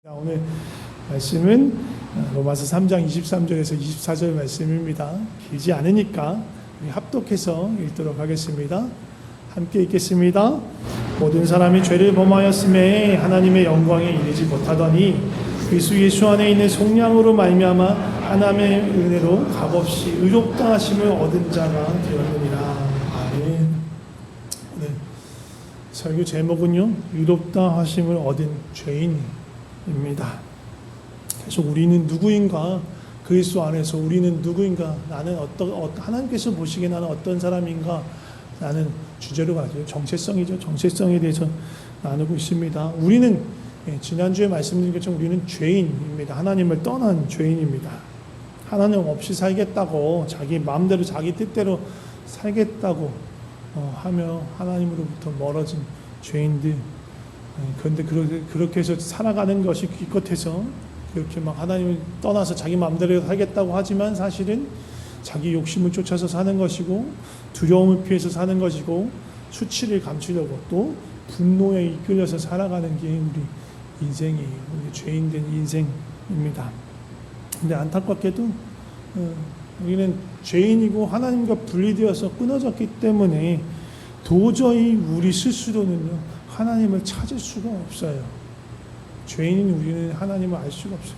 오늘 말씀은 로마서 3장 23절에서 24절 말씀입니다. 길지 않으니까 우리 합독해서 읽도록 하겠습니다. 함께 읽겠습니다. 모든 사람이 죄를 범하였음에 하나님의 영광에 이르지 못하더니 그리스도 예수 안에 있는 속량으로 말미암아 하나님의 은혜로 값없이 의롭다 하심을 얻은 자가 되었느니라. 아멘. 네. 설교 제목은요, 의롭다 하심을 얻은 죄인입니다. 그래서 우리는 누구인가? 그리스도 안에서 우리는 누구인가? 나는 하나님께서 보시기에 나는 어떤 사람인가? 라는 주제로 가지고 정체성이죠. 정체성에 대해서 나누고 있습니다. 우리는 지난주에 말씀드린 것처럼 우리는 죄인입니다. 하나님을 떠난 죄인입니다. 하나님 없이 살겠다고 자기 마음대로 자기 뜻대로 살겠다고 하며 하나님으로부터 멀어진 죄인들. 그런데 그렇게 해서 살아가는 것이 기껏해서 그렇게 막 하나님을 떠나서 자기 마음대로 살겠다고 하지만 사실은 자기 욕심을 쫓아서 사는 것이고 두려움을 피해서 사는 것이고 수치를 감추려고 또 분노에 이끌려서 살아가는 게 우리 인생이에요. 우리 죄인된 인생입니다. 근데 안타깝게도 우리는 죄인이고 하나님과 분리되어서 끊어졌기 때문에 도저히 우리 스스로는요 하나님을 찾을 수가 없어요. 죄인인 우리는 하나님을 알 수가 없어요.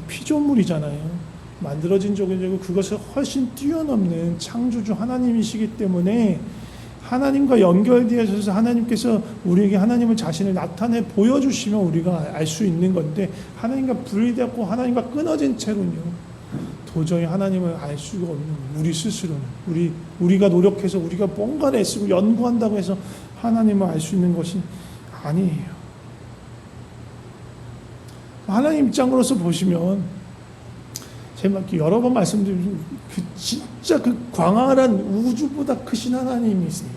피조물이잖아요. 만들어진 적이고 그것을 훨씬 뛰어넘는 창조주 하나님이시기 때문에 하나님과 연결되어서 하나님께서 우리에게 하나님을 자신을 나타내 보여주시면 우리가 알 수 있는 건데 하나님과 분리되었고 하나님과 끊어진 채로는요 도저히 하나님을 알 수가 없는 우리 스스로는 우리가 노력해서 우리가 뭔가를 애쓰고 연구한다고 해서 하나님을 알 수 있는 것이 아니에요. 하나님 입장으로서 보시면 제가 여러 번 말씀드린 진짜 그 광활한 우주보다 크신 하나님이세요.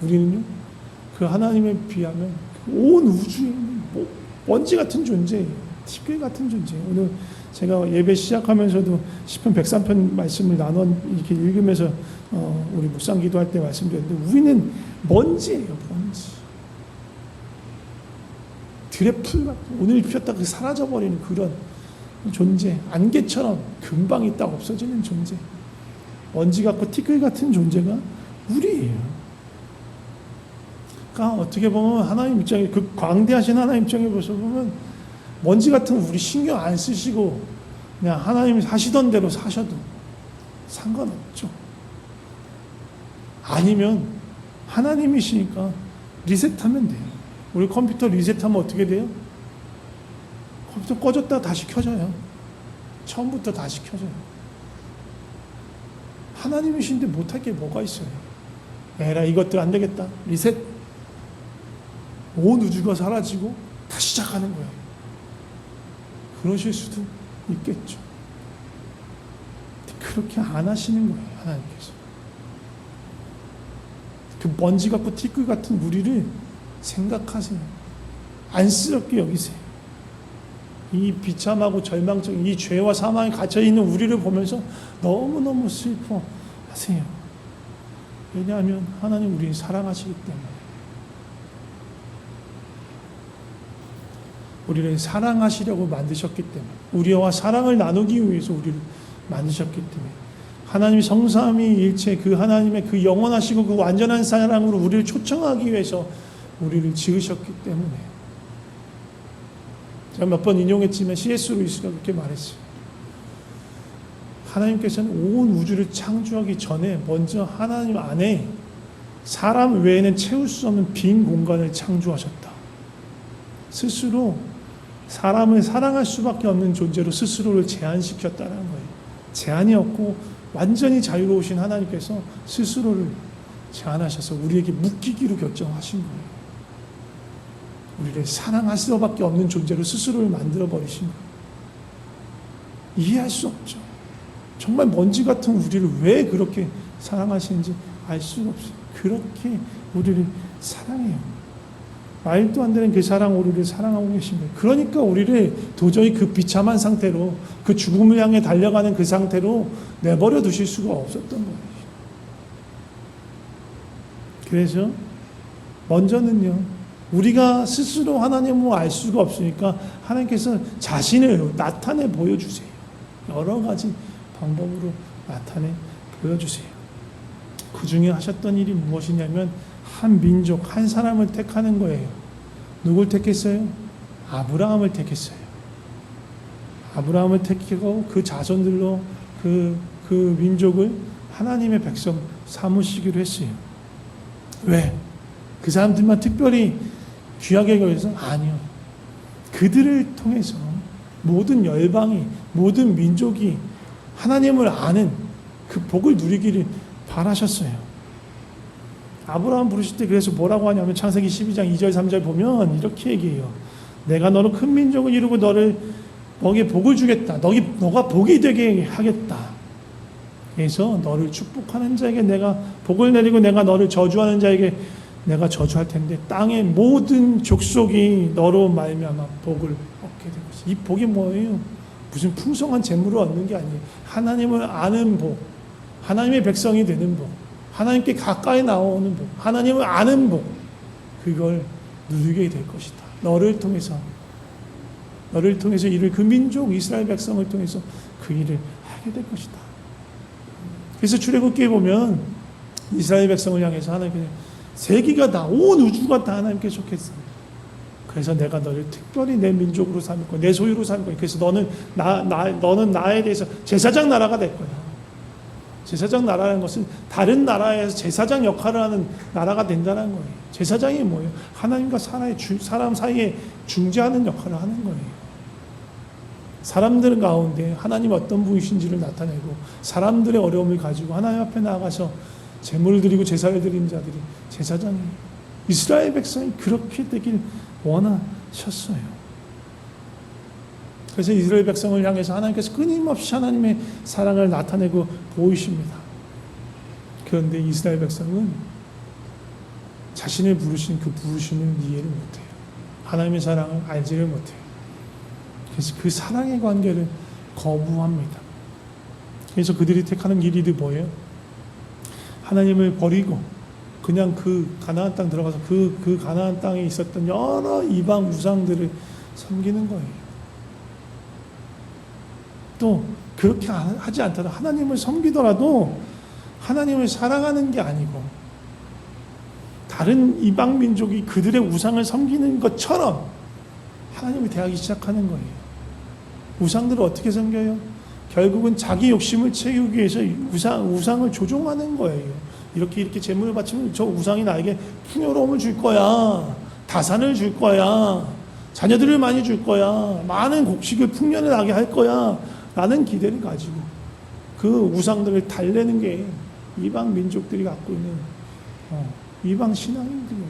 우리는요 그 하나님에 비하면 온 우주에 먼지 같은 존재예요. 티끌 같은 존재예요. 오늘 제가 예배 시작하면서도 시편 103편 말씀을 나눠 이렇게 읽으면서 우리 묵상 기도할 때 말씀드렸는데 우리는 먼지예요. 먼지. 들의 풀 같은 오늘 피었다 그 사라져버리는 그런 존재. 안개처럼 금방 있다 없어지는 존재. 먼지 같고 티끌 같은 존재가 우리예요. 그러니까 어떻게 보면 하나님 입장에 그 광대하신 하나님 입장에 보면 먼지 같은 우리 신경 안 쓰시고 그냥 하나님이 하시던 대로 사셔도 상관없죠. 아니면 하나님이시니까 리셋하면 돼요. 우리 컴퓨터 리셋하면 어떻게 돼요? 컴퓨터 꺼졌다가 다시 켜져요. 처음부터 다시 켜져요. 하나님이신데 못할 게 뭐가 있어요? 에라 이것들 안 되겠다. 리셋. 온 우주가 사라지고 다시 시작하는 거예요. 그러실 수도 있겠죠. 그렇게 안 하시는 거예요. 하나님께서. 그 먼지 같고 티끌 같은 우리를 생각하세요. 안쓰럽게 여기세요. 이 비참하고 절망적인 이 죄와 사망에 갇혀있는 우리를 보면서 너무너무 슬퍼하세요. 왜냐하면 하나님 우리를 사랑하시기 때문에. 우리를 사랑하시려고 만드셨기 때문에 우리와 사랑을 나누기 위해서 우리를 만드셨기 때문에 하나님의 성삼위 일체 그 하나님의 그 영원하시고 그 완전한 사랑으로 우리를 초청하기 위해서 우리를 지으셨기 때문에 제가 몇 번 인용했지만 C.S. 루이스가 그렇게 말했어요. 하나님께서는 온 우주를 창조하기 전에 먼저 하나님 안에 사람 외에는 채울 수 없는 빈 공간을 창조하셨다. 스스로 사람을 사랑할 수밖에 없는 존재로 스스로를 제한시켰다는 거예요. 제한이 없고 완전히 자유로우신 하나님께서 스스로를 제한하셔서 우리에게 묶이기로 결정하신 거예요. 우리를 사랑할 수밖에 없는 존재로 스스로를 만들어버리신 거예요. 이해할 수 없죠. 정말 먼지 같은 우리를 왜 그렇게 사랑하시는지 알 수가 없어요. 그렇게 우리를 사랑해요. 말도 안 되는 그 사랑 우리를 사랑하고 계신 거예요. 그러니까 우리를 도저히 그 비참한 상태로 그 죽음을 향해 달려가는 그 상태로 내버려 두실 수가 없었던 거예요. 그래서 먼저는요 우리가 스스로 하나님을 알 수가 없으니까 하나님께서 자신을 나타내 보여주세요. 여러 가지 방법으로 나타내 보여주세요. 그 중에 하셨던 일이 무엇이냐면 한 민족, 한 사람을 택하는 거예요. 누굴 택했어요? 아브라함을 택했어요. 아브라함을 택하고 그 자손들로 그 민족을 하나님의 백성 삼으시기로 했어요. 왜? 그 사람들만 특별히 귀하게 여겨서? 아니요. 그들을 통해서 모든 열방이, 모든 민족이 하나님을 아는 그 복을 누리기를 바라셨어요. 아브라함 부르실 때 그래서 뭐라고 하냐면 창세기 12장 2절 3절 보면 이렇게 얘기해요. 내가 너로 큰 민족을 이루고 너에게 복을 주겠다. 너가 복이 되게 하겠다. 그래서 너를 축복하는 자에게 내가 복을 내리고 내가 너를 저주하는 자에게 내가 저주할 텐데 땅의 모든 족속이 너로 말미암아 복을 얻게 될 것이다. 이 복이 뭐예요? 무슨 풍성한 재물을 얻는 게 아니에요. 하나님을 아는 복, 하나님의 백성이 되는 복, 하나님께 가까이 나오는 복, 하나님을 아는 복, 그걸 누리게 될 것이다. 너를 통해서 일을 그 민족 이스라엘 백성을 통해서 그 일을 하게 될 것이다. 그래서 출애굽기에 보면 이스라엘 백성을 향해서 하나님께서 세계가 다, 온 우주가 다 하나님께 속했습니다. 그래서 내가 너를 특별히 내 민족으로 삼을 거야. 내 소유로 삼을 거야. 그래서 너는 나에 대해서 제사장 나라가 될 거야. 제사장 나라라는 것은 다른 나라에서 제사장 역할을 하는 나라가 된다는 거예요. 제사장이 뭐예요? 하나님과 사람 사이에 중재하는 역할을 하는 거예요. 사람들 가운데 하나님 어떤 분이신지를 나타내고 사람들의 어려움을 가지고 하나님 앞에 나아가서 제물을 드리고 제사를 드리는 자들이 제사장이에요. 이스라엘 백성이 그렇게 되길 원하셨어요. 그래서 이스라엘 백성을 향해서 하나님께서 끊임없이 하나님의 사랑을 나타내고 보이십니다. 그런데 이스라엘 백성은 자신을 부르신 그 부르심을 이해를 못해요. 하나님의 사랑을 알지를 못해요. 그래서 그 사랑의 관계를 거부합니다. 그래서 그들이 택하는 길이 뭐예요? 하나님을 버리고 그냥 그 가나안 땅 들어가서 그 가나안 땅에 있었던 여러 이방 우상들을 섬기는 거예요. 또 그렇게 하지 않더라도 하나님을 섬기더라도 하나님을 사랑하는 게 아니고 다른 이방 민족이 그들의 우상을 섬기는 것처럼 하나님을 대하기 시작하는 거예요. 우상들을 어떻게 섬겨요? 결국은 자기 욕심을 채우기 위해서 우상을 조종하는 거예요. 이렇게 제물을 바치면 저 우상이 나에게 풍요로움을 줄 거야. 다산을 줄 거야. 자녀들을 많이 줄 거야. 많은 곡식을 풍년을 나게 할 거야. 라는 기대를 가지고 그 우상들을 달래는 게 이방 민족들이 갖고 있는 이방 신앙인들이에요.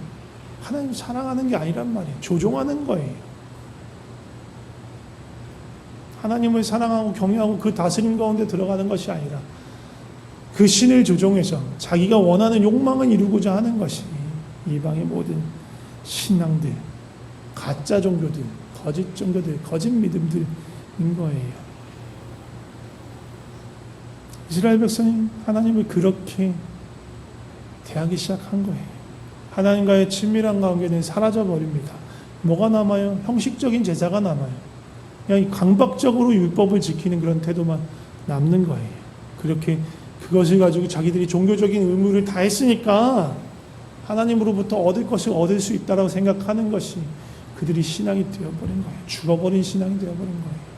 하나님을 사랑하는 게 아니란 말이에요. 조종하는 거예요. 하나님을 사랑하고 경외하고 그 다스림 가운데 들어가는 것이 아니라 그 신을 조종해서 자기가 원하는 욕망을 이루고자 하는 것이 이방의 모든 신앙들, 가짜 종교들, 거짓 종교들, 거짓 믿음들인 거예요. 이스라엘 백성이 하나님을 그렇게 대하기 시작한 거예요. 하나님과의 친밀한 관계는 사라져버립니다. 뭐가 남아요? 형식적인 제사가 남아요. 그냥 강박적으로 율법을 지키는 그런 태도만 남는 거예요. 그렇게 그것을 가지고 자기들이 종교적인 의무를 다 했으니까 하나님으로부터 얻을 것을 얻을 수 있다고 생각하는 것이 그들이 신앙이 되어버린 거예요. 죽어버린 신앙이 되어버린 거예요.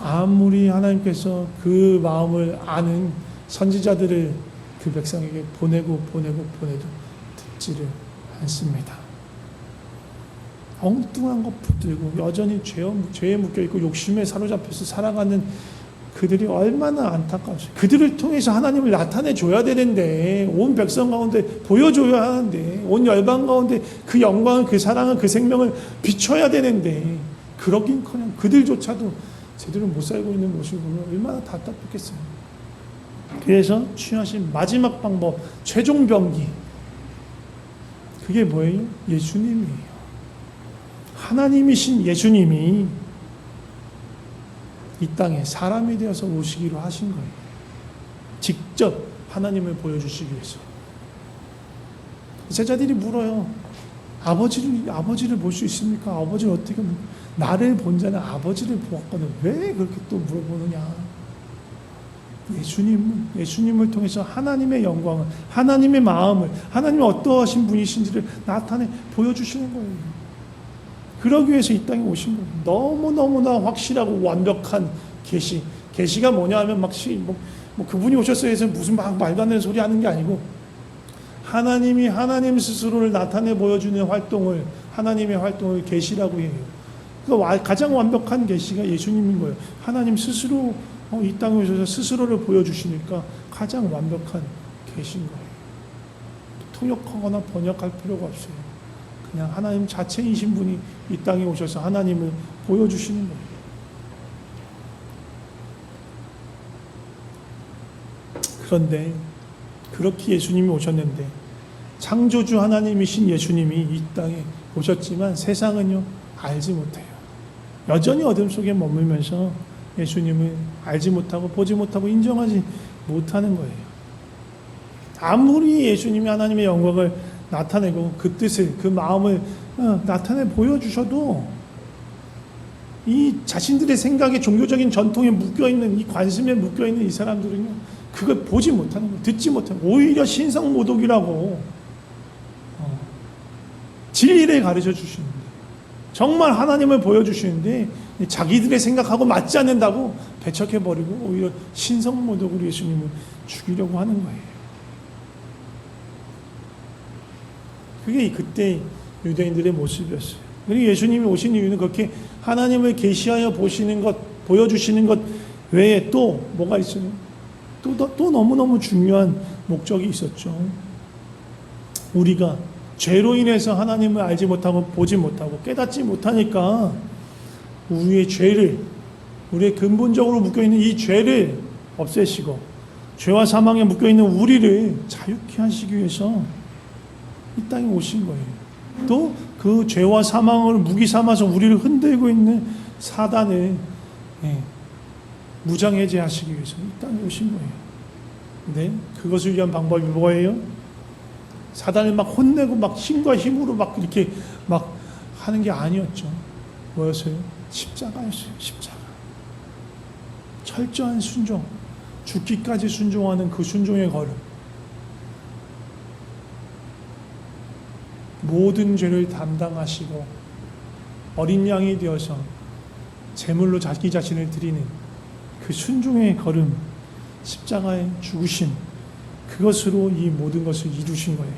아무리 하나님께서 그 마음을 아는 선지자들을 그 백성에게 보내도 듣지를 않습니다. 엉뚱한 것 붙들고 여전히 죄에 묶여있고 욕심에 사로잡혀서 살아가는 그들이 얼마나 안타까우세요. 그들을 통해서 하나님을 나타내줘야 되는데 온 백성 가운데 보여줘야 하는데 온 열방 가운데 그 영광을 그 사랑을 그 생명을 비춰야 되는데 그러긴커녕 그들조차도 제대로 못 살고 있는 모습을 보면 얼마나 답답했겠어요. 그래서 취하신 마지막 방법, 최종 병기, 그게 뭐예요? 예수님이에요. 하나님이신 예수님이 이 땅에 사람이 되어서 오시기로 하신 거예요. 직접 하나님을 보여주시기 위해서. 제자들이 물어요. 아버지를 볼 수 있습니까? 아버지를 어떻게, 나를 본 자는 아버지를 보았거든. 왜 그렇게 또 물어보느냐? 예수님을 통해서 하나님의 영광을, 하나님의 마음을, 하나님이 어떠하신 분이신지를 나타내 보여주시는 거예요. 그러기 위해서 이 땅에 오신 거예요. 너무너무나 확실하고 완벽한 계시. 계시가 뭐냐 하면 그분이 오셨어요 해서 무슨 말도 안 되는 소리 하는 게 아니고, 하나님이 하나님 스스로를 나타내 보여주는 활동을, 하나님의 활동을 계시라고 해요. 그러니까 가장 완벽한 계시가 예수님인 거예요. 하나님 스스로 이 땅에 오셔서 스스로를 보여주시니까 가장 완벽한 계신 거예요. 통역하거나 번역할 필요가 없어요. 그냥 하나님 자체이신 분이 이 땅에 오셔서 하나님을 보여주시는 거예요. 그런데 그렇게 예수님이 오셨는데, 창조주 하나님이신 예수님이 이 땅에 오셨지만 세상은요 알지 못해요. 여전히 어둠 속에 머물면서 예수님을 알지 못하고 보지 못하고 인정하지 못하는 거예요. 아무리 예수님이 하나님의 영광을 나타내고 그 뜻을, 그 마음을 나타내 보여주셔도 이 자신들의 생각에, 종교적인 전통에 묶여있는, 이 관심에 묶여있는 이 사람들은요 그걸 보지 못하는 거예요. 듣지 못하는 거예요. 오히려 신성모독이라고 진리를 가르쳐 주시는데, 정말 하나님을 보여주시는데 자기들의 생각하고 맞지 않는다고 배척해버리고 오히려 신성모독으로 예수님을 죽이려고 하는 거예요. 그게 그때 유대인들의 모습이었어요. 그리고 예수님이 오신 이유는 그렇게 하나님을 계시하여 보시는 것, 보여주시는 것 외에 또 뭐가 있어요? 또 너무너무 중요한 목적이 있었죠. 우리가 죄로 인해서 하나님을 알지 못하고 보지 못하고 깨닫지 못하니까 우리의 죄를, 우리의 근본적으로 묶여있는 이 죄를 없애시고 죄와 사망에 묶여있는 우리를 자유케 하시기 위해서 이 땅에 오신 거예요. 또 그 죄와 사망을 무기 삼아서 우리를 흔들고 있는 사단을 무장해제하시기 위해서 이 땅에 오신 거예요. 근데 그것을 위한 방법이 뭐예요? 사단을 막 혼내고 막 힘과 힘으로 막 이렇게 막 하는 게 아니었죠. 뭐였어요? 십자가였어요. 십자가. 철저한 순종, 죽기까지 순종하는 그 순종의 걸음. 모든 죄를 담당하시고 어린 양이 되어서 제물로 자기 자신을 드리는 그 순종의 걸음, 십자가의 죽으심, 그것으로 이 모든 것을 이루신 거예요.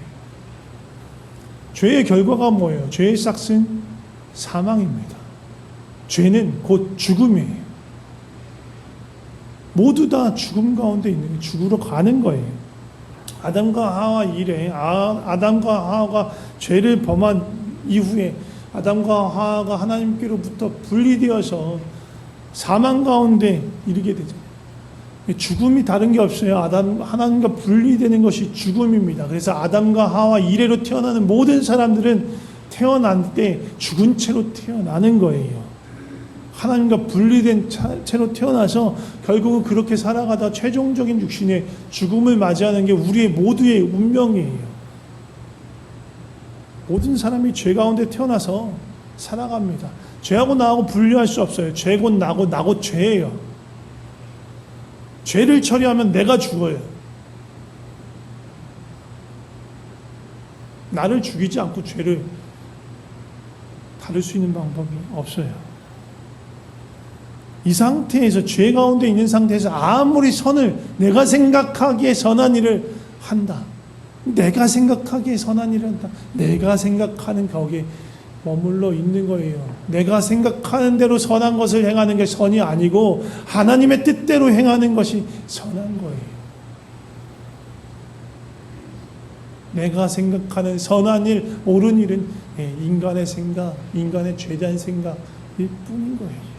죄의 결과가 뭐예요? 죄의 싹은 사망입니다. 죄는 곧 죽음이에요. 모두 다 죽음 가운데 있는 거예요. 죽으러 가는 거예요. 아담과 하와 이래, 아담과 하와가 죄를 범한 이후에 아담과 하와가 하나님께로부터 분리되어서 사망 가운데 이르게 되죠. 죽음이 다른 게 없어요. 하나님과 분리되는 것이 죽음입니다. 그래서 아담과 하와 이래로 태어나는 모든 사람들은 태어난 때 죽은 채로 태어나는 거예요. 하나님과 분리된 채로 태어나서 결국은 그렇게 살아가다 최종적인 육신의 죽음을 맞이하는 게 우리의 모두의 운명이에요. 모든 사람이 죄 가운데 태어나서 살아갑니다. 죄하고 나하고 분리할 수 없어요. 죄고 나고 죄예요. 죄를 처리하면 내가 죽어요. 나를 죽이지 않고 죄를 다룰 수 있는 방법이 없어요. 이 상태에서, 죄 가운데 있는 상태에서 아무리 내가 생각하기에 선한 일을 한다. 내가 생각하기에 선한 일을 한다. 내가 생각하는 거기에 머물러 있는 거예요. 내가 생각하는 대로 선한 것을 행하는 게 선이 아니고 하나님의 뜻대로 행하는 것이 선한 거예요. 내가 생각하는 선한 일, 옳은 일은 인간의 생각, 인간의 죄된 생각일 뿐인 거예요.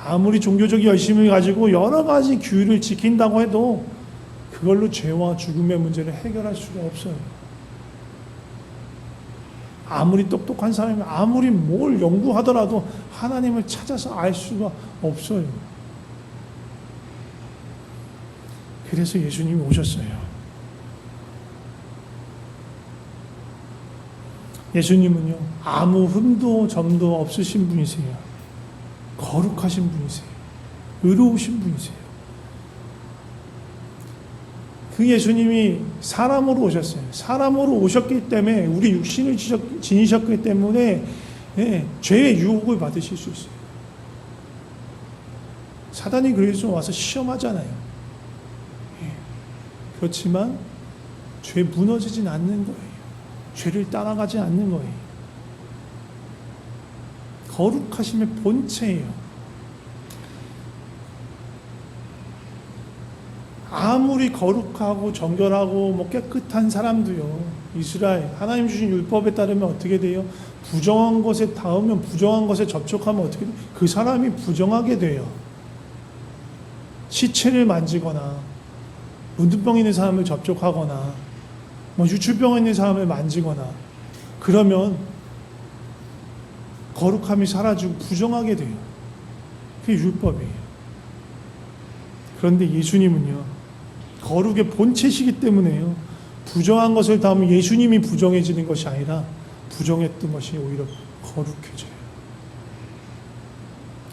아무리 종교적 열심을 가지고 여러 가지 규율을 지킨다고 해도 그걸로 죄와 죽음의 문제를 해결할 수가 없어요. 아무리 똑똑한 사람이 아무리 뭘 연구하더라도 하나님을 찾아서 알 수가 없어요. 그래서 예수님이 오셨어요. 예수님은요, 아무 흠도 점도 없으신 분이세요. 거룩하신 분이세요. 의로우신 분이세요. 그 예수님이 사람으로 오셨어요. 사람으로 오셨기 때문에, 우리 육신을 지니셨기 때문에 죄의 유혹을 받으실 수 있어요. 사단이 그래서 와서 시험하잖아요. 그렇지만 죄 무너지진 않는 거예요. 죄를 따라가지 않는 거예요. 거룩하심의 본체예요. 아무리 거룩하고 정결하고 깨끗한 사람도요, 이스라엘 하나님 주신 율법에 따르면 어떻게 돼요? 부정한 것에 닿으면, 부정한 것에 접촉하면 어떻게 돼요? 그 사람이 부정하게 돼요. 시체를 만지거나 문둥병 있는 사람을 접촉하거나 유출병 있는 사람을 만지거나 그러면 거룩함이 사라지고 부정하게 돼요. 그게 율법이에요. 그런데 예수님은요, 거룩의 본체시기 때문에요, 부정한 것을 닿으면 예수님이 부정해지는 것이 아니라 부정했던 것이 오히려 거룩해져요.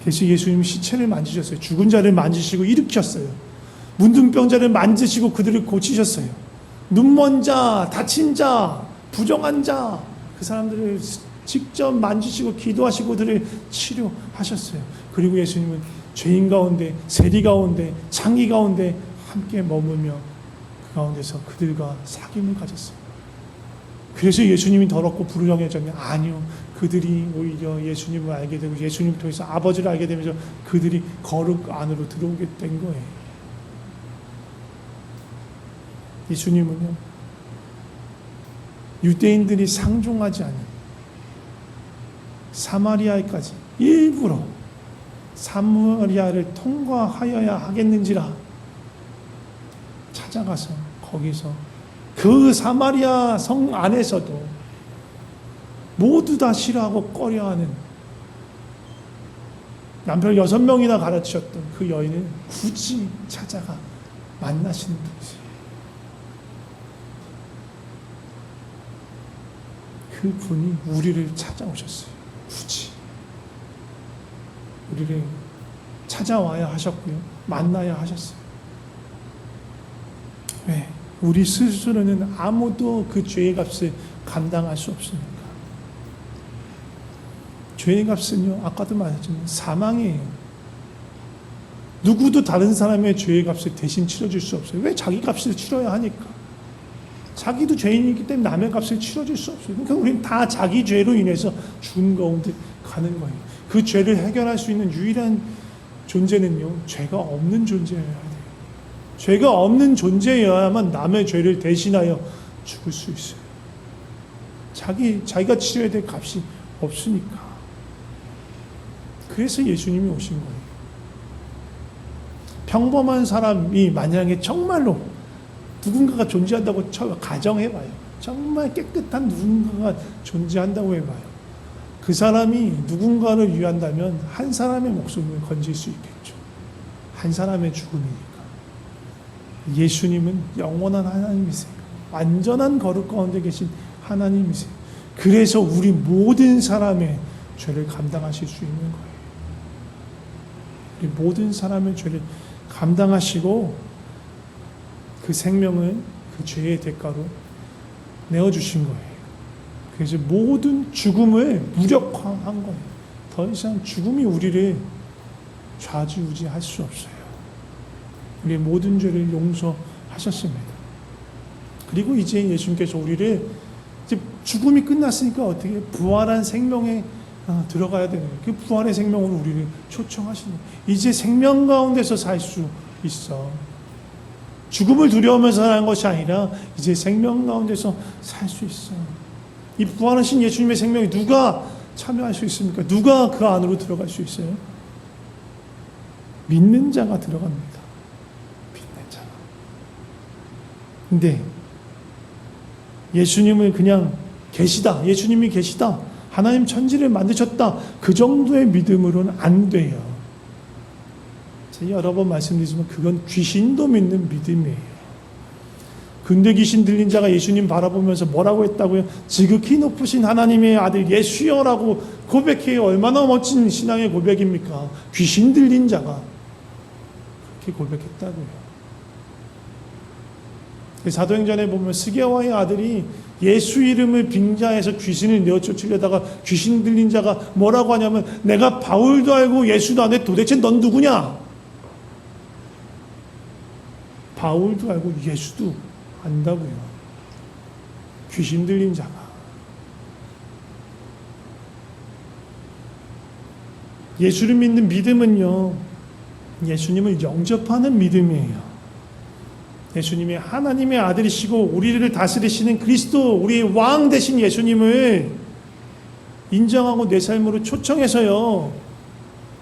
그래서 예수님이 시체를 만지셨어요. 죽은 자를 만지시고 일으켰어요. 문둥병자를 만지시고 그들을 고치셨어요. 눈먼 자, 다친 자, 부정한 자, 그 사람들을 직접 만지시고 기도하시고 그들을 치료하셨어요. 그리고 예수님은 죄인 가운데, 세리 가운데, 창기 가운데 함께 머물며 그 가운데서 그들과 사귐을 가졌어요. 그래서 예수님이 더럽고 불쌍해졌냐? 아니요. 그들이 오히려 예수님을 알게 되고 예수님을 통해서 아버지를 알게 되면서 그들이 거룩 안으로 들어오게 된 거예요. 예수님은요, 유대인들이 상종하지 않은 사마리아에까지 일부러 사마리아를 통과하여야 하겠는지라 찾아가서 거기서 그 사마리아 성 안에서도 모두 다 싫어하고 꺼려하는 남편 6명이나 가르치셨던 그 여인을 굳이 찾아가 만나시는 분이세요. 그 분이 우리를 찾아오셨어요. 굳이 우리를 찾아와야 하셨고요, 만나야 하셨어요. 왜? 우리 스스로는 아무도 그 죄의 값을 감당할 수 없습니다. 죄의 값은요, 아까도 말했지만 사망이에요. 누구도 다른 사람의 죄의 값을 대신 치러줄 수 없어요. 왜? 자기 값을 치러야 하니까. 자기도 죄인이기 때문에 남의 값을 치러줄 수 없어요. 그러니까 우리는 다 자기 죄로 인해서 죽은 가운데 가는 거예요. 그 죄를 해결할 수 있는 유일한 존재는요, 죄가 없는 존재여야 돼요. 죄가 없는 존재여야만 남의 죄를 대신하여 죽을 수 있어요. 자기가 치러야 될 값이 없으니까. 그래서 예수님이 오신 거예요. 평범한 사람이 만약에 정말로 누군가가 존재한다고 가정해봐요. 정말 깨끗한 누군가가 존재한다고 해봐요. 그 사람이 누군가를 위한다면 한 사람의 목숨을 건질 수 있겠죠. 한 사람의 죽음이니까. 예수님은 영원한 하나님이세요. 완전한 거룩 가운데 계신 하나님이세요. 그래서 우리 모든 사람의 죄를 감당하실 수 있는 거예요. 우리 모든 사람의 죄를 감당하시고 그 생명을 그 죄의 대가로 내어주신 거예요. 그래서 모든 죽음을 무력화한 거예요. 더 이상 죽음이 우리를 좌지우지할 수 없어요. 우리의 모든 죄를 용서하셨습니다. 그리고 이제 예수님께서 우리를 이제 죽음이 끝났으니까 어떻게 부활한 생명에 들어가야 되는 거예요. 그 부활의 생명으로 우리를 초청하시는 거예요. 이제 생명 가운데서 살 수 있어. 죽음을 두려우면서 사는 것이 아니라 이제 생명 가운데서 살 수 있어. 이 부활하신 예수님의 생명에 누가 참여할 수 있습니까? 누가 그 안으로 들어갈 수 있어요? 믿는 자가 들어갑니다. 믿는 자가. 근데 예수님을 그냥 계시다, 예수님이 계시다, 하나님 천지를 만드셨다, 그 정도의 믿음으로는 안 돼요. 제가 여러 번 말씀드리지만 그건 귀신도 믿는 믿음이에요. 근데 귀신 들린 자가 예수님 바라보면서 뭐라고 했다고요? 지극히 높으신 하나님의 아들 예수여라고 고백해요. 얼마나 멋진 신앙의 고백입니까? 귀신 들린 자가 그렇게 고백했다고요. 사도행전에 보면 스게와의 아들이 예수 이름을 빙자해서 귀신을 내어 쫓으려다가 귀신 들린 자가 뭐라고 하냐면 내가 바울도 알고 예수도 아는데 도대체 넌 누구냐? 바울도 알고 예수도 안다고요. 귀신 들린 자가. 예수를 믿는 믿음은요, 예수님을 영접하는 믿음이에요. 예수님이 하나님의 아들이시고 우리를 다스리시는 그리스도, 우리의 왕 되신 예수님을 인정하고 내 삶으로 초청해서요,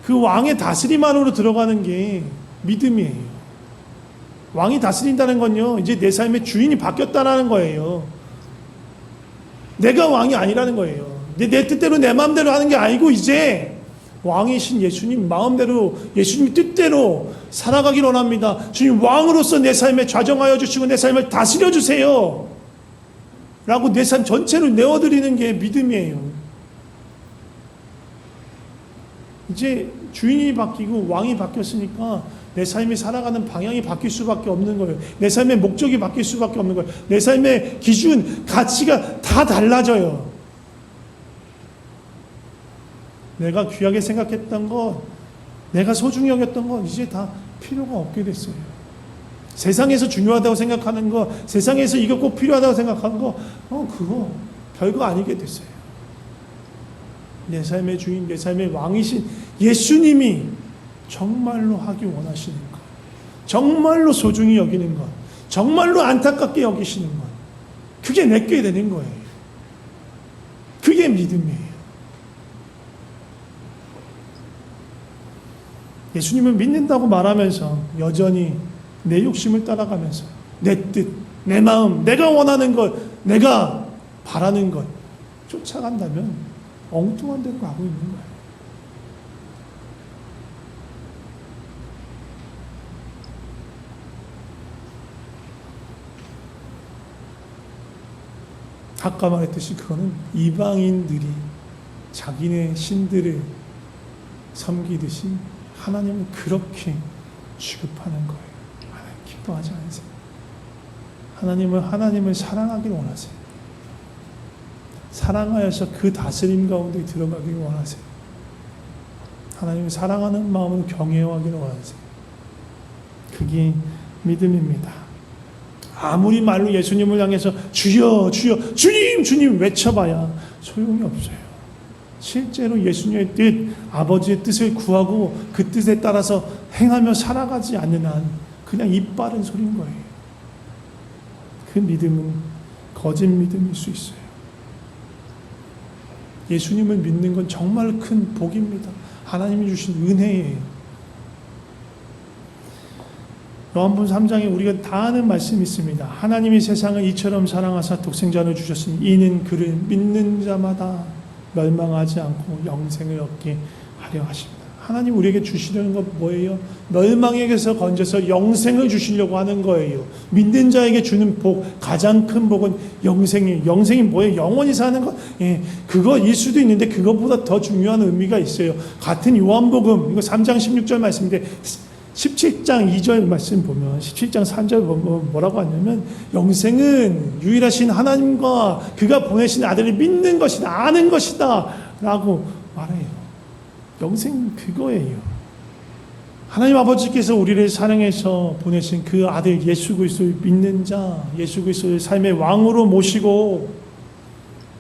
그 왕의 다스림 안으로 들어가는 게 믿음이에요. 왕이 다스린다는 건요, 이제 내 삶의 주인이 바뀌었다는 거예요. 내가 왕이 아니라는 거예요. 내 뜻대로 내 마음대로 하는 게 아니고 이제 왕이신 예수님 마음대로, 예수님 뜻대로 살아가길 원합니다. 주님 왕으로서 내 삶에 좌정하여 주시고 내 삶을 다스려 주세요 라고 내 삶 전체를 내어드리는 게 믿음이에요. 이제 주인이 바뀌고 왕이 바뀌었으니까 내 삶이 살아가는 방향이 바뀔 수밖에 없는 거예요. 내 삶의 목적이 바뀔 수밖에 없는 거예요. 내 삶의 기준, 가치가 다 달라져요. 내가 귀하게 생각했던 것, 내가 소중히 여겼던 것 이제 다 필요가 없게 됐어요. 세상에서 중요하다고 생각하는 거, 세상에서 이거 꼭 필요하다고 생각하는 거, 그거 별거 아니게 됐어요. 내 삶의 주인, 내 삶의 왕이신 예수님이 정말로 하기 원하시는 것, 정말로 소중히 여기는 것, 정말로 안타깝게 여기시는 것, 그게 내게 되는 거예요. 그게 믿음이에요. 예수님을 믿는다고 말하면서 여전히 내 욕심을 따라가면서 내 뜻, 내 마음, 내가 원하는 것, 내가 바라는 것 쫓아간다면 엉뚱한 데로 가고 있는 거예요. 아까 말했듯이 그거는 이방인들이 자기네 신들을 섬기듯이 하나님을 그렇게 취급하는 거예요. 하나님 기뻐하지 않으세요? 하나님을 사랑하길 원하세요. 사랑하여서 그 다스림 가운데 들어가길 원하세요. 하나님을 사랑하는 마음으로 경외하길 원하세요. 그게 믿음입니다. 아무리 말로 예수님을 향해서 주여 주여 주님 주님 외쳐봐야 소용이 없어요. 실제로 예수님의 뜻, 아버지의 뜻을 구하고 그 뜻에 따라서 행하며 살아가지 않는 한 그냥 입 바른 소리인 거예요. 그 믿음은 거짓 믿음일 수 있어요. 예수님을 믿는 건 정말 큰 복입니다. 하나님이 주신 은혜예요. 요한복음 3장에 우리가 다 아는 말씀이 있습니다. 하나님이 세상을 이처럼 사랑하사 독생자를 주셨으니 이는 그를 믿는 자마다 멸망하지 않고 영생을 얻게 하려 하십니다. 하나님 우리에게 주시려는 것 뭐예요? 멸망에게서 건져서 영생을 주시려고 하는 거예요. 믿는 자에게 주는 복, 가장 큰 복은 영생이에요. 영생이 뭐예요? 영원히 사는 것? 예, 그거일 수도 있는데 그것보다 더 중요한 의미가 있어요. 같은 요한복음 이거 3장 16절 말씀인데 17장 2절 말씀 보면 17장 3절 보면 뭐라고 하냐면 영생은 유일하신 하나님과 그가 보내신 아들을 믿는 것이다, 아는 것이다 라고 말해요. 영생 그거예요. 하나님 아버지께서 우리를 사랑해서 보내신 그 아들 예수 그리스도를 믿는 자, 예수 그리스도를 삶의 왕으로 모시고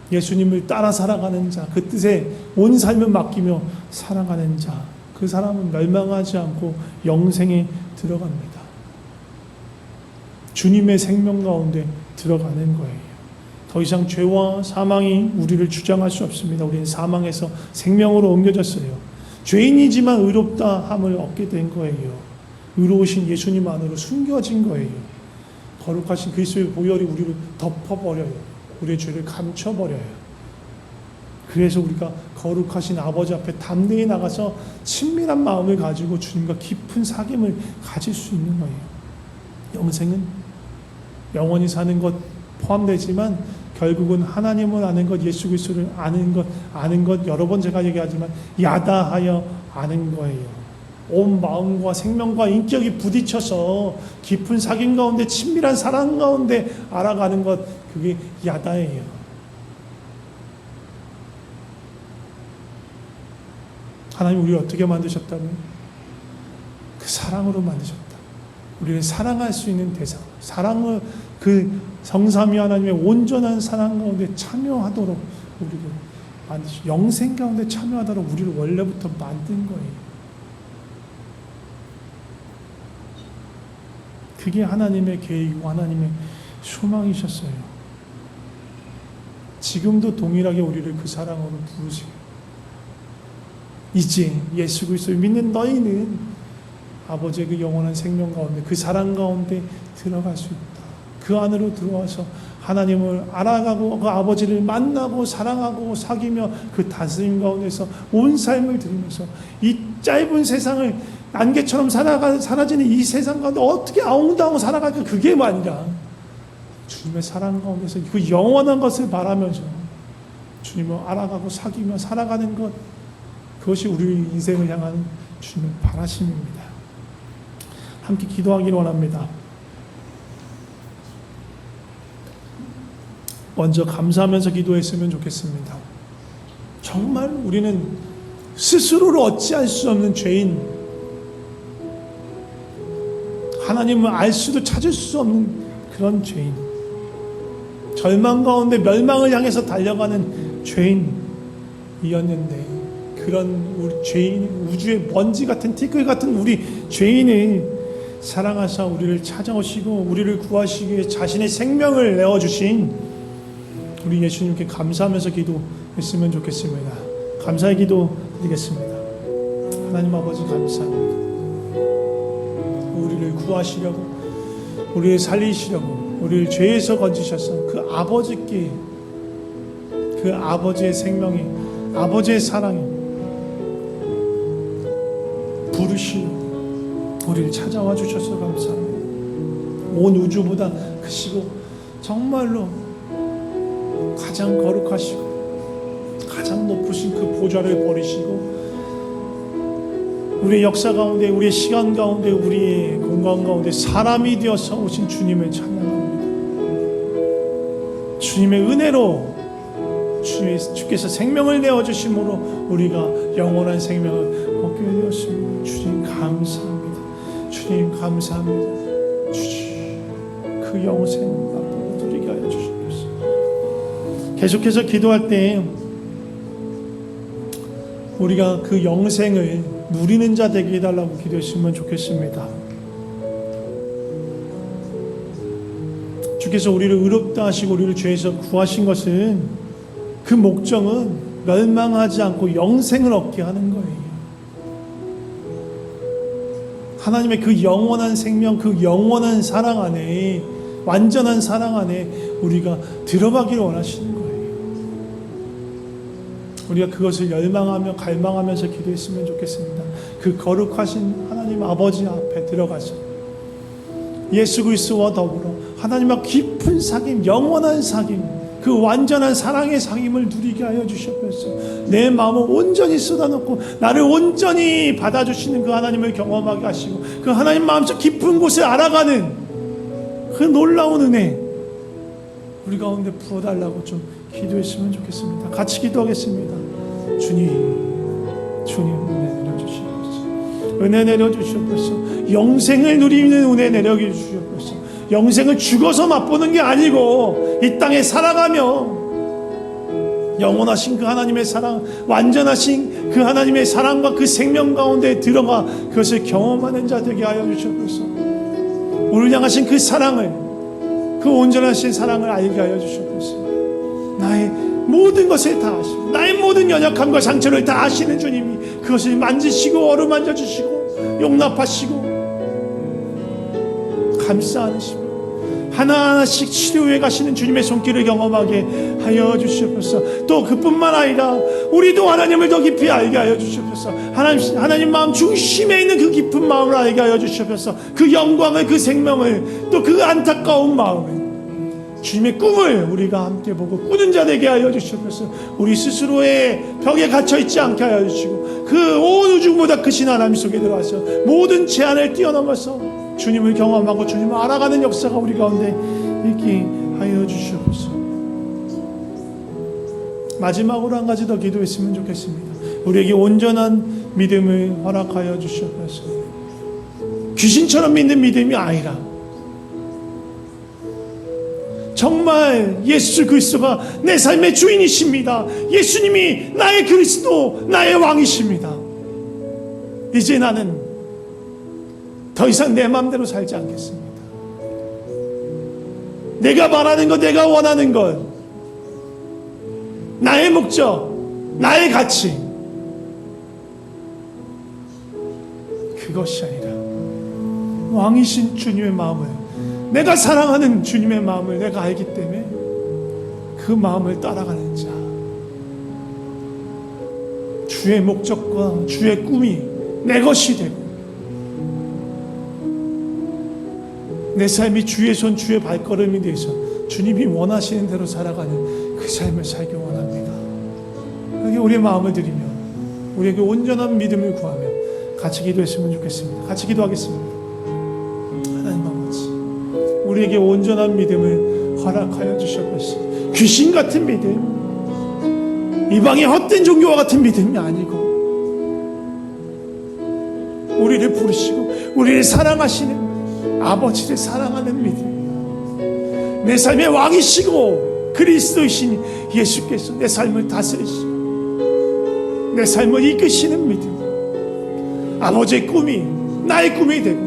예수님을 따라 살아가는 자, 그 뜻에 온 삶을 맡기며 살아가는 자, 그 사람은 멸망하지 않고 영생에 들어갑니다. 주님의 생명 가운데 들어가는 거예요. 더 이상 죄와 사망이 우리를 주장할 수 없습니다. 우리는 사망에서 생명으로 옮겨졌어요. 죄인이지만 의롭다 함을 얻게 된 거예요. 의로우신 예수님 안으로 숨겨진 거예요. 거룩하신 그리스도의 보혈이 우리를 덮어버려요. 우리의 죄를 감춰버려요. 그래서 우리가 거룩하신 아버지 앞에 담대히 나가서 친밀한 마음을 가지고 주님과 깊은 사귐을 가질 수 있는 거예요. 영생은 영원히 사는 것 포함되지만 결국은 하나님을 아는 것, 예수 그리스도를 아는 것 여러 번 제가 얘기하지만 야다하여 아는 거예요. 온 마음과 생명과 인격이 부딪혀서 깊은 사귐 가운데 친밀한 사랑 가운데 알아가는 것, 그게 야다예요. 하나님 우리를 어떻게 만드셨다고요? 그 사랑으로 만드셨다. 우리를 사랑할 수 있는 대상, 사랑을 그 성삼위 하나님의 온전한 사랑 가운데 참여하도록 우리를 만드시, 영생 가운데 참여하도록 우리를 원래부터 만든 거예요. 그게 하나님의 계획이고 하나님의 소망이셨어요. 지금도 동일하게 우리를 그 사랑으로 부르세요. 이제 예수 그리스도를 믿는 너희는 아버지의 그 영원한 생명 가운데, 그 사랑 가운데 들어갈 수 있다. 그 안으로 들어와서 하나님을 알아가고 그 아버지를 만나고 사랑하고 사귀며 그 다스림 가운데서 온 삶을 드리면서 이 짧은 세상을 안개처럼 사라지는 이 세상 가운데 어떻게 아웅다웅 살아갈까, 그게 아니라 주님의 사랑 가운데서 그 영원한 것을 바라면서 주님을 알아가고 사귀며 살아가는 것, 그것이 우리 인생을 향한 주님의 바라심입니다. 함께 기도하기를 원합니다. 먼저 감사하면서 기도했으면 좋겠습니다. 정말 우리는 스스로를 어찌할 수 없는 죄인, 하나님을 알 수도 찾을 수 없는 그런 죄인, 절망 가운데 멸망을 향해서 달려가는 죄인이었는데, 그런 우리 죄인, 우주의 먼지 같은 티끌 같은 우리 죄인을 사랑하사 우리를 찾아오시고 우리를 구하시기 위해 자신의 생명을 내어주신 우리 예수님께 감사하면서 기도했으면 좋겠습니다. 감사의 기도 드리겠습니다. 하나님 아버지 감사합니다. 우리를 구하시려고, 우리를 살리시려고, 우리를 죄에서 건지셔서 그 아버지께, 그 아버지의 생명이, 아버지의 사랑이 부르시려고 우리를 찾아와 주셔서 감사합니다. 온 우주보다 크시고 정말로 가장 거룩하시고 가장 높으신 그 보좌를 버리시고 우리의 역사 가운데, 우리의 시간 가운데, 우리의 공간 가운데 사람이 되어서 오신 주님을 찬양합니다. 주님의 은혜로 주께서 생명을 내어주심으로 우리가 영원한 생명을 얻게 되었습니다. 주님 감사합니다. 주님 감사합니다. 주님 그 영생 앞으로 누리게 하여 주시옵소서. 계속해서 기도할 때 우리가 그 영생을 누리는 자 되게 해달라고 기도했으면 좋겠습니다. 주께서 우리를 의롭다 하시고 우리를 죄에서 구하신 것은, 그 목적은 멸망하지 않고 영생을 얻게 하는 거예요. 하나님의 그 영원한 생명, 그 영원한 사랑 안에, 완전한 사랑 안에 우리가 들어가기를 원하시는 거예요. 우리가 그것을 열망하며 갈망하면서 기도했으면 좋겠습니다. 그 거룩하신 하나님 아버지 앞에 들어가서 예수 그리스도와 더불어 하나님과 깊은 사귐, 영원한 사귐, 그 완전한 사랑의 사귐을 누리게 하여 주셨소서. 내 마음을 온전히 쏟아놓고 나를 온전히 받아주시는 그 하나님을 경험하게 하시고 그 하나님 마음속 깊은 곳을 알아가는 그 놀라운 은혜 우리 가운데 부어달라고 좀 기도했으면 좋겠습니다. 같이 기도하겠습니다. 주님 은혜 내려주시옵소서. 은혜 내려주시옵소서. 영생을 누리는 은혜 내려주시옵소서. 영생을 죽어서 맛보는 게 아니고 이 땅에 살아가며 영원하신 그 하나님의 사랑, 완전하신 그 하나님의 사랑과 그 생명 가운데 들어가 그것을 경험하는 자 되게 하여 주시옵소서. 우리를 향하신 그 사랑을, 그 온전하신 사랑을 알게 하여 주시옵소서. 나의 모든 것을 다 아시고 나의 모든 연약함과 상처를 다 아시는 주님이 그것을 만지시고 어루만져 주시고 용납하시고 감싸 안으시고 하나하나씩 치료해 가시는 주님의 손길을 경험하게 하여 주시옵소서. 또 그뿐만 아니라 우리도 하나님을 더 깊이 알게 하여 주시옵소서. 하나님 마음 중심에 있는 그 깊은 마음을 알게 하여 주시옵소서. 그 영광을, 그 생명을, 또 그 안타까운 마음을, 주님의 꿈을 우리가 함께 보고 꾸는 자 되게 하여 주시옵소서. 우리 스스로의 벽에 갇혀있지 않게 하여 주시고 그 온 우주보다 크신 하나님 속에 들어와서 모든 제한을 뛰어넘어서 주님을 경험하고 주님을 알아가는 역사가 우리 가운데 있게 하여 주시옵소서. 마지막으로 한 가지 더 기도했으면 좋겠습니다. 우리에게 온전한 믿음을 허락하여 주시옵소서. 귀신처럼 믿는 믿음이 아니라 정말 예수 그리스도가 내 삶의 주인이십니다. 예수님이 나의 그리스도, 나의 왕이십니다. 이제 나는 더 이상 내 마음대로 살지 않겠습니다. 내가 바라는 것, 내가 원하는 것, 나의 목적, 나의 가치, 그것이 아니라 왕이신 주님의 마음을, 내가 사랑하는 주님의 마음을 내가 알기 때문에 그 마음을 따라가는 자, 주의 목적과 주의 꿈이 내 것이 되고 내 삶이 주의 손, 주의 발걸음이 되어서 주님이 원하시는 대로 살아가는 그 삶을 살기 원합니다. 여기 우리의 마음을 드리며 우리에게 온전한 믿음을 구하며 같이 기도했으면 좋겠습니다. 같이 기도하겠습니다. 하나님 아버지, 우리에게 온전한 믿음을 허락하여 주셨습니다. 귀신 같은 믿음, 이방의 헛된 종교와 같은 믿음이 아니고 우리를 부르시고 우리를 사랑하시는 아버지를 사랑하는 믿음, 내 삶의 왕이시고 그리스도이신 예수께서 내 삶을 다스리시고 내 삶을 이끄시는 믿음, 아버지의 꿈이 나의 꿈이 되고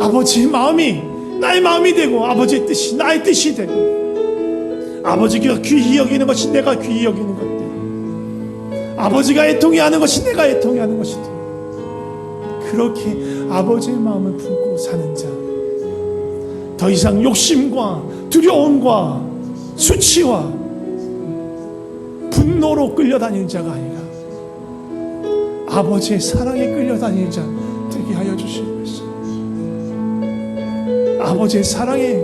아버지의 마음이 나의 마음이 되고 아버지의 뜻이 나의 뜻이 되고 아버지가 귀히 여기는 것이 내가 귀히 여기는 것들, 아버지가 애통해하는 것이 내가 애통해하는 것이 되고 그렇게 아버지의 마음을 품고 사는 자, 더 이상 욕심과 두려움과 수치와 분노로 끌려다니는 자가 아니라 아버지의 사랑에 끌려다니는 자 되게 하여 주시옵소서. 아버지의 사랑에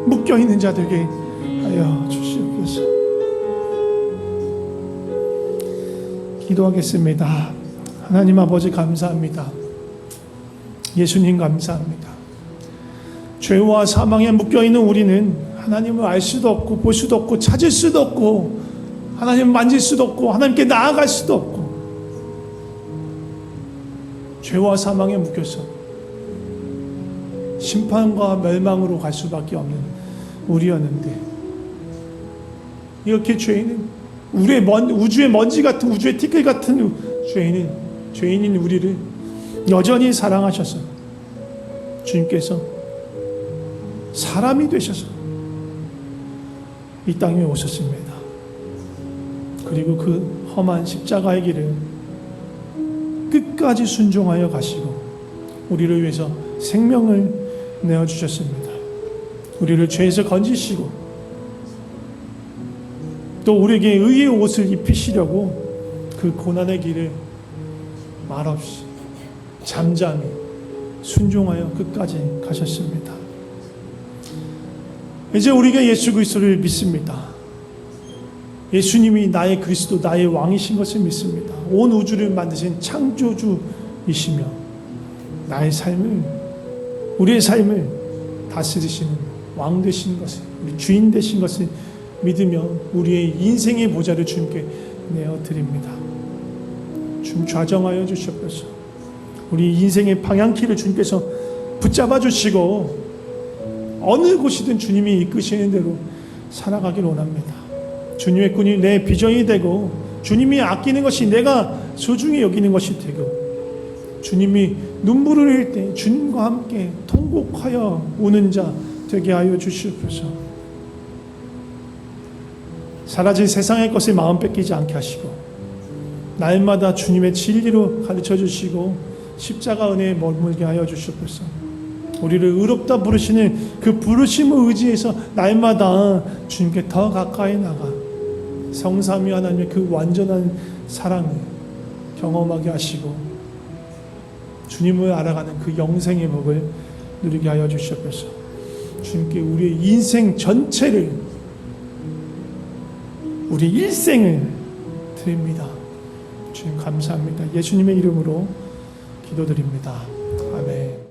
묶여있는 자 되게 하여 주시옵소서. 기도하겠습니다. 하나님 아버지 감사합니다. 예수님 감사합니다. 죄와 사망에 묶여있는 우리는 하나님을 알 수도 없고 볼 수도 없고 찾을 수도 없고 하나님을 만질 수도 없고 하나님께 나아갈 수도 없고 죄와 사망에 묶여서 심판과 멸망으로 갈 수밖에 없는 우리였는데 이렇게 죄인은 우주의 먼지 같은 우주의 티끌 같은 죄인인 우리를 여전히 사랑하셔서 주님께서 사람이 되셔서 이 땅에 오셨습니다. 그리고 그 험한 십자가의 길을 끝까지 순종하여 가시고 우리를 위해서 생명을 내어주셨습니다. 우리를 죄에서 건지시고 또 우리에게 의의 옷을 입히시려고 그 고난의 길을 말없이 잠잠히 순종하여 끝까지 가셨습니다. 이제 우리가 예수 그리스도를 믿습니다. 예수님이 나의 그리스도, 나의 왕이신 것을 믿습니다. 온 우주를 만드신 창조주이시며 나의 삶을, 우리의 삶을 다스리시는 왕 되신 것을, 우리 주인 되신 것을 믿으며 우리의 인생의 보좌를 주님께 내어드립니다. 주님 좌정하여 주시옵소서. 우리 인생의 방향키를 주님께서 붙잡아 주시고 어느 곳이든 주님이 이끄시는 대로 살아가길 원합니다. 주님의 꾼이 내 비전이 되고 주님이 아끼는 것이 내가 소중히 여기는 것이 되고 주님이 눈물을 흘릴 때 주님과 함께 통곡하여 우는 자 되게 하여 주시옵소서. 사라질 세상의 것에 마음 뺏기지 않게 하시고 날마다 주님의 진리로 가르쳐 주시고 십자가 은혜에 머물게 하여 주시옵소서. 우리를 의롭다 부르시는 그 부르심을 의지해서 날마다 주님께 더 가까이 나가 성삼위 하나님의 그 완전한 사랑을 경험하게 하시고 주님을 알아가는 그 영생의 복을 누리게 하여 주시옵소서. 주님께 우리의 인생 전체를, 우리 일생을 드립니다. 주님 감사합니다. 예수님의 이름으로 기도드립니다. 아멘.